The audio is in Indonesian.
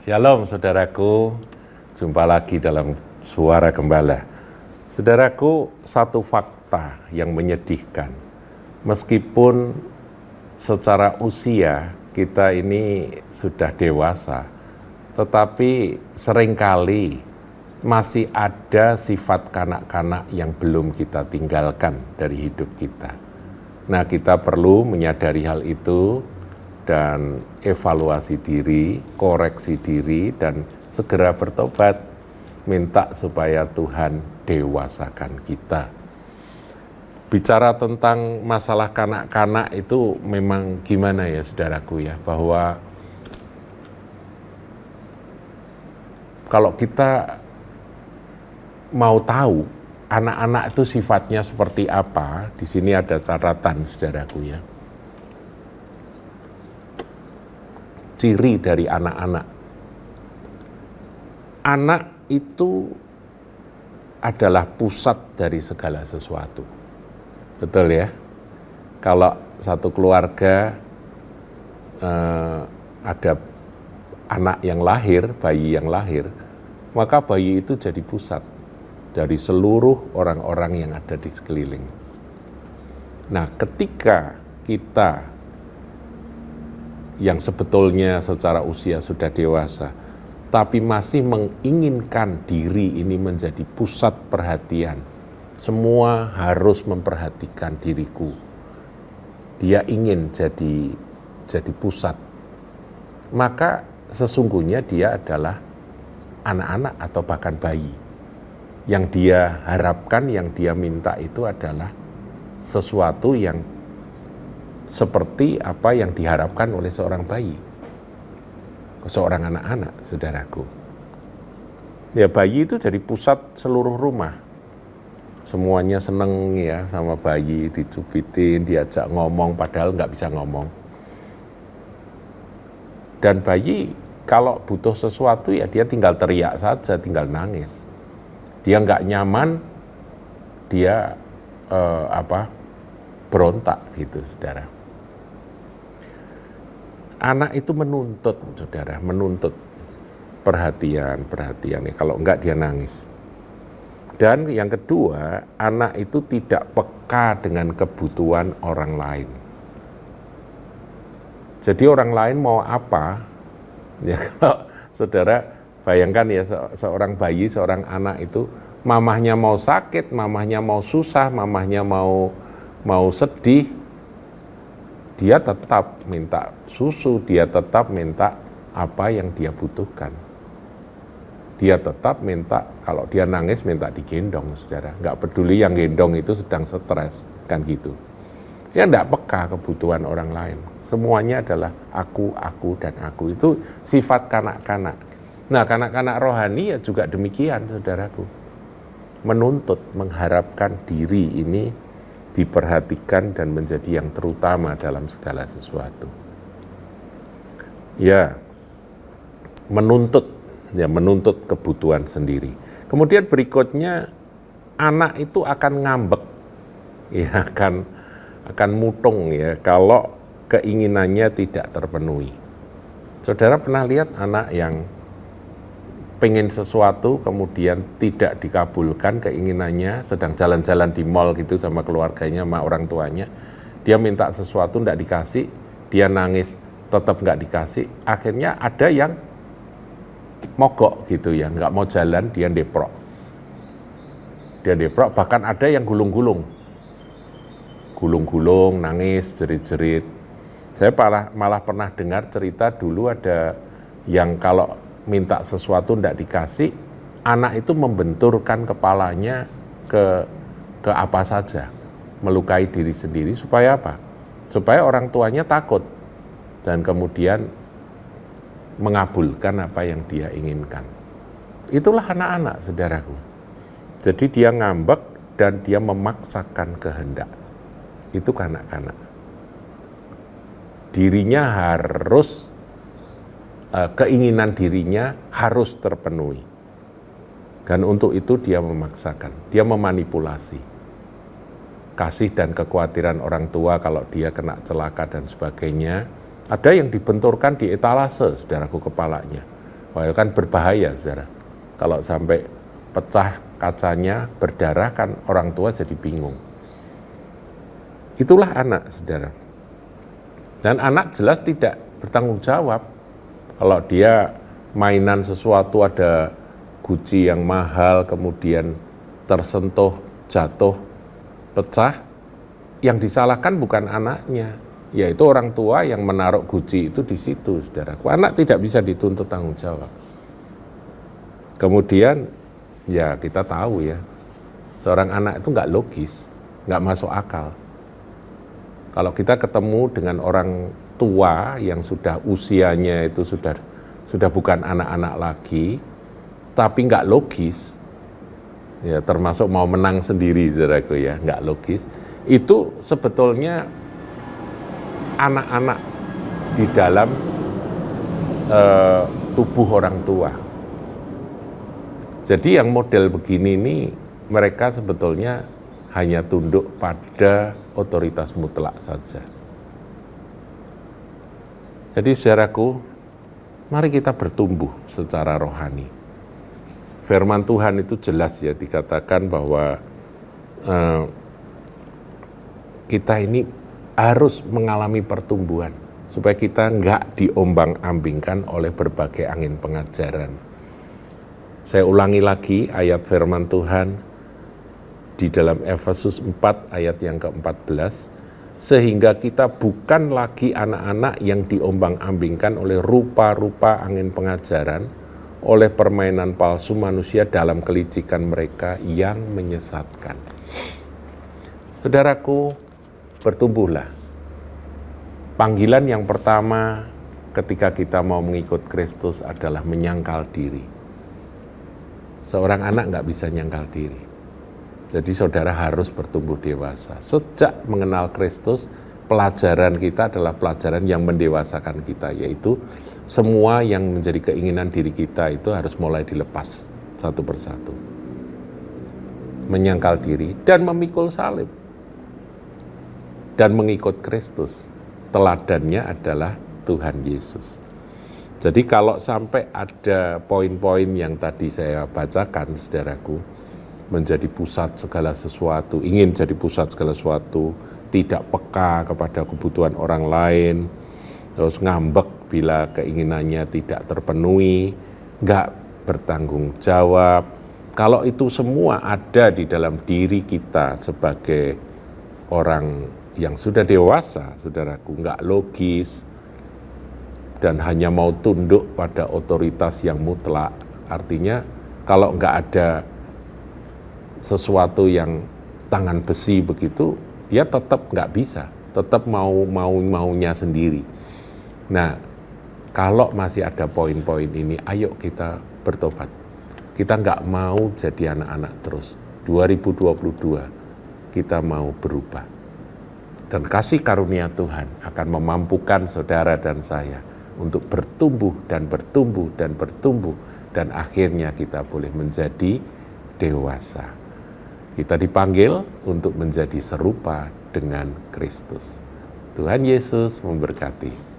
Shalom saudaraku, jumpa lagi dalam Suara Gembala. Saudaraku, satu fakta yang menyedihkan. Meskipun secara usia kita ini sudah dewasa, tetapi seringkali masih ada sifat kanak-kanak yang belum kita tinggalkan dari hidup kita. Nah, kita perlu menyadari hal itu dan evaluasi diri, koreksi diri, dan segera bertobat, minta supaya Tuhan dewasakan kita. Bicara tentang masalah kanak-kanak itu memang gimana ya saudaraku ya, bahwa kalau kita mau tahu anak-anak itu sifatnya seperti apa, di sini ada catatan saudaraku ya. Ciri dari anak-anak. Anak itu adalah pusat dari segala sesuatu. Betul ya? Kalau satu keluarga ada anak yang lahir, bayi yang lahir, maka bayi itu jadi pusat dari seluruh orang-orang yang ada di sekeliling. Nah, ketika kita yang sebetulnya secara usia sudah dewasa, tapi masih menginginkan diri ini menjadi pusat perhatian. Semua harus memperhatikan diriku. Dia ingin jadi pusat. Maka sesungguhnya dia adalah anak-anak atau bahkan bayi. Yang dia harapkan, yang dia minta itu adalah sesuatu yang seperti apa yang diharapkan oleh seorang bayi, seorang anak-anak, saudaraku. Ya, bayi itu jadi pusat seluruh rumah. Semuanya seneng ya sama bayi, dicubitin, diajak ngomong, padahal nggak bisa ngomong. Dan bayi kalau butuh sesuatu ya dia tinggal teriak saja, tinggal nangis. Dia nggak nyaman, dia berontak gitu, saudara. Anak itu menuntut, saudara, menuntut perhatian ya. Kalau enggak dia nangis. Dan yang kedua, anak itu tidak peka dengan kebutuhan orang lain. Jadi orang lain mau apa, ya kalau saudara bayangkan ya seorang bayi, seorang anak itu, mamahnya mau sakit, mamahnya mau susah, mamahnya mau sedih, dia tetap minta susu, dia tetap minta apa yang dia butuhkan. Dia tetap minta, kalau dia nangis minta digendong, saudara. Nggak peduli yang gendong itu sedang stres, kan gitu. Ya nggak peka kebutuhan orang lain. Semuanya adalah aku, dan aku. Itu sifat kanak-kanak. Nah, kanak-kanak rohani ya juga demikian, saudaraku. Menuntut, mengharapkan diri ini diperhatikan dan menjadi yang terutama dalam segala sesuatu. Ya, menuntut kebutuhan sendiri. Kemudian berikutnya, anak itu akan ngambek, ya akan mutung ya kalau keinginannya tidak terpenuhi. Saudara pernah lihat anak yang pengen sesuatu kemudian tidak dikabulkan keinginannya, sedang jalan-jalan di mall gitu sama keluarganya, sama orang tuanya, dia minta sesuatu enggak dikasih, dia nangis tetap enggak dikasih, akhirnya ada yang mogok gitu ya, enggak mau jalan, dia deprok, bahkan ada yang gulung-gulung, nangis, jerit-jerit. Saya malah pernah dengar cerita dulu ada yang kalau minta sesuatu tidak dikasih, anak itu membenturkan kepalanya ke apa saja, melukai diri sendiri, supaya apa? Supaya orang tuanya takut dan kemudian mengabulkan apa yang dia inginkan. Itulah anak-anak, saudaraku. Jadi dia ngambek dan dia memaksakan kehendak. Itu kanak-kanak. Dirinya harus keinginan dirinya harus terpenuhi. Dan untuk itu dia memaksakan, dia memanipulasi. Kasih dan kekhawatiran orang tua kalau dia kena celaka dan sebagainya. Ada yang dibenturkan di etalase, saudaraku, kepalanya. Wah, kan berbahaya, saudara. Kalau sampai pecah kacanya, berdarah, kan orang tua jadi bingung. Itulah anak, saudara. Dan anak jelas tidak bertanggung jawab. Kalau dia mainan sesuatu, ada guci yang mahal, kemudian tersentuh, jatuh, pecah, yang disalahkan bukan anaknya, yaitu orang tua yang menaruh guci itu di situ, saudaraku. Anak tidak bisa dituntut tanggung jawab. Kemudian, ya kita tahu ya, seorang anak itu nggak logis, nggak masuk akal. Kalau kita ketemu dengan orang tua yang sudah usianya itu sudah bukan anak-anak lagi, tapi nggak logis, ya termasuk mau menang sendiri, saudaraku ya, nggak logis, itu sebetulnya anak-anak di dalam tubuh orang tua. Jadi yang model begini ini, mereka sebetulnya hanya tunduk pada otoritas mutlak saja. Jadi saudaraku, mari kita bertumbuh secara rohani. Firman Tuhan itu jelas ya, dikatakan bahwa kita ini harus mengalami pertumbuhan supaya kita nggak diombang-ambingkan oleh berbagai angin pengajaran. Saya ulangi lagi ayat firman Tuhan di dalam Efesus 4 ayat yang ke-14, sehingga kita bukan lagi anak-anak yang diombang-ambingkan oleh rupa-rupa angin pengajaran, oleh permainan palsu manusia dalam kelicikan mereka yang menyesatkan. Saudaraku, bertumbuhlah. Panggilan yang pertama ketika kita mau mengikut Kristus adalah menyangkal diri. Seorang anak nggak bisa nyangkal diri. Jadi saudara harus bertumbuh dewasa. Sejak mengenal Kristus, pelajaran kita adalah pelajaran yang mendewasakan kita, yaitu semua yang menjadi keinginan diri kita itu harus mulai dilepas satu persatu. Menyangkal diri dan memikul salib. Dan mengikut Kristus. Teladannya adalah Tuhan Yesus. Jadi kalau sampai ada poin-poin yang tadi saya bacakan, saudaraku, menjadi pusat segala sesuatu, ingin jadi pusat segala sesuatu, tidak peka kepada kebutuhan orang lain, terus ngambek bila keinginannya tidak terpenuhi, nggak bertanggung jawab. Kalau itu semua ada di dalam diri kita sebagai orang yang sudah dewasa, saudaraku, nggak logis, dan hanya mau tunduk pada otoritas yang mutlak. Artinya kalau nggak ada sesuatu yang tangan besi begitu, dia tetap nggak bisa, tetap maunya sendiri. Nah, kalau masih ada poin-poin ini, ayo kita bertobat. Kita nggak mau jadi anak-anak terus. 2022 kita mau berubah. Dan kasih karunia Tuhan akan memampukan saudara dan saya untuk bertumbuh dan bertumbuh dan bertumbuh, dan akhirnya kita boleh menjadi dewasa. Kita dipanggil untuk menjadi serupa dengan Kristus. Tuhan Yesus memberkati.